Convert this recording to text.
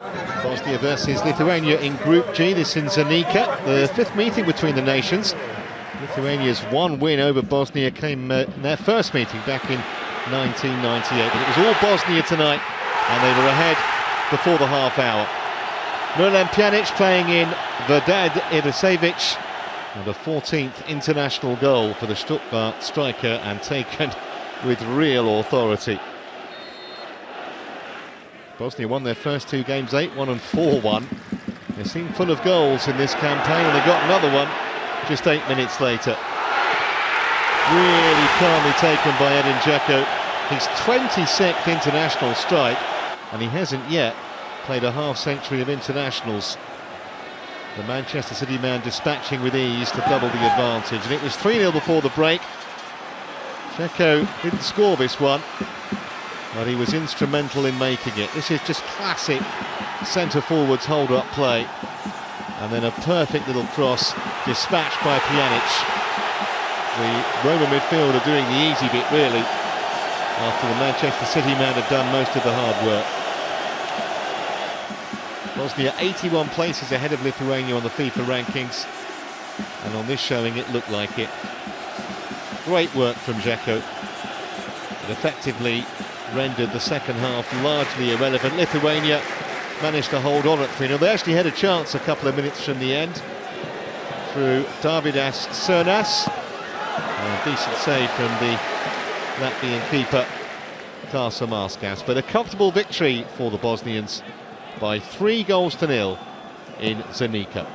Bosnia versus Lithuania in Group G, this in Zenica, the fifth meeting between the nations. Lithuania's one win over Bosnia came in their first meeting back in 1998, but it was all Bosnia tonight, and they were ahead before the half hour. Miralem Pjanic playing in Vedad Irisevic, and the 14th international goal for the Stuttgart striker, and taken with real authority. Bosnia won their first two games 8-1 and 4-1. They seem full of goals in this campaign, and they got another one just 8 minutes later. Really calmly taken by Edin Dzeko. His 26th international strike, and he hasn't yet played a half-century of internationals. The Manchester City man dispatching with ease to double the advantage, and it was 3-0 before the break. Dzeko didn't score this one, but he was instrumental in making it. This is just classic centre-forwards hold-up play. And then a perfect little cross dispatched by Pjanic. The Roma midfielder doing the easy bit, really, after the Manchester City man had done most of the hard work. Bosnia 81 places ahead of Lithuania on the FIFA rankings. And on this showing, it looked like it. Great work from Dzeko. It effectively rendered the second half largely irrelevant. Lithuania managed to hold on at 3-0. They actually had a chance a couple of minutes from the end through Davidas Cernas. A decent save from the Latvian keeper Karsa-Marskas. But a comfortable victory for the Bosnians by 3-0 in Zenica.